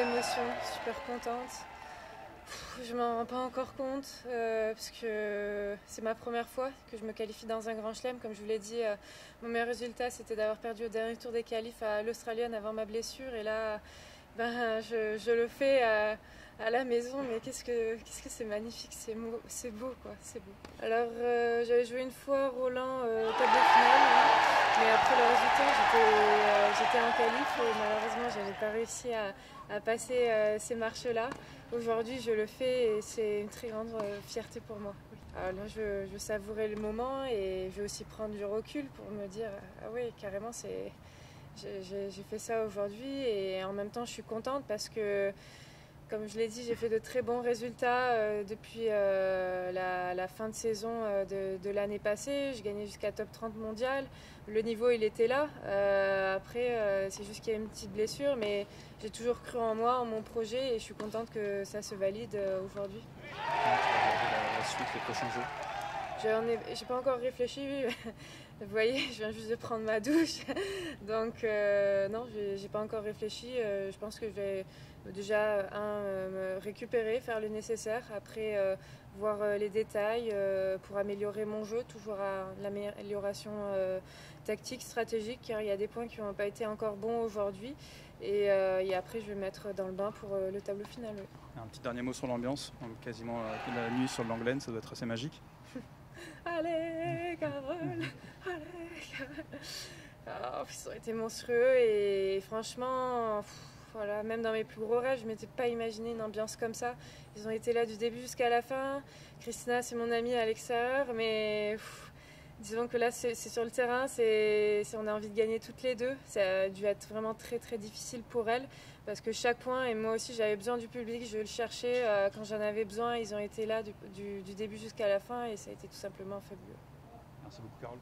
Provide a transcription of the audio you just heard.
d'émotions, super contente. Je m'en rends pas encore compte parce que c'est ma première fois que je me qualifie dans un grand chelem. Comme je vous l'ai dit, mon meilleur résultat c'était d'avoir perdu au dernier tour des qualifs à l'Australienne avant ma blessure. Et là, je le fais à la maison, mais qu'est-ce que c'est magnifique, c'est beau quoi, c'est beau. Alors j'avais joué une fois Roland au tableau final, hein, mais après le résultat j'étais en qualif et malheureusement j'avais pas réussi à passer ces marches-là. Aujourd'hui je le fais et c'est une très grande fierté pour moi. Oui. Alors là je veux savourer le moment et je vais aussi prendre du recul pour me dire ah oui carrément j'ai fait ça aujourd'hui et en même temps je suis contente parce que comme je l'ai dit, j'ai fait de très bons résultats depuis la fin de saison de l'année passée. Je gagnais jusqu'à top 30 mondial. Le niveau, il était là. Après, c'est juste qu'il y a une petite blessure, mais j'ai toujours cru en moi, en mon projet, et je suis contente que ça se valide aujourd'hui. La suite, les prochains jours. J'ai pas encore réfléchi. Vous voyez, je viens juste de prendre ma douche. Donc, non, j'ai pas encore réfléchi. Je pense que je vais déjà, me récupérer, faire le nécessaire. Après, voir les détails pour améliorer mon jeu. Toujours à l'amélioration tactique, stratégique, car il y a des points qui n'ont pas été encore bons aujourd'hui. Et après, je vais me mettre dans le bain pour le tableau final. Oui. Un petit dernier mot sur l'ambiance. Quasiment la nuit sur le Langlaine, ça doit être assez magique. Allez, Carole, allez, Carole. Oh, ils ont été monstrueux et franchement, voilà, même dans mes plus gros rêves, je ne m'étais pas imaginé une ambiance comme ça. Ils ont été là du début jusqu'à la fin. Christina, c'est mon amie à l'extérieur, mais disons que là, c'est sur le terrain, on a envie de gagner toutes les deux. Ça a dû être vraiment très très difficile pour elle parce que chaque point, et moi aussi j'avais besoin du public, je le cherchais quand j'en avais besoin. Ils ont été là du début jusqu'à la fin et ça a été tout simplement fabuleux. Merci beaucoup, Carole.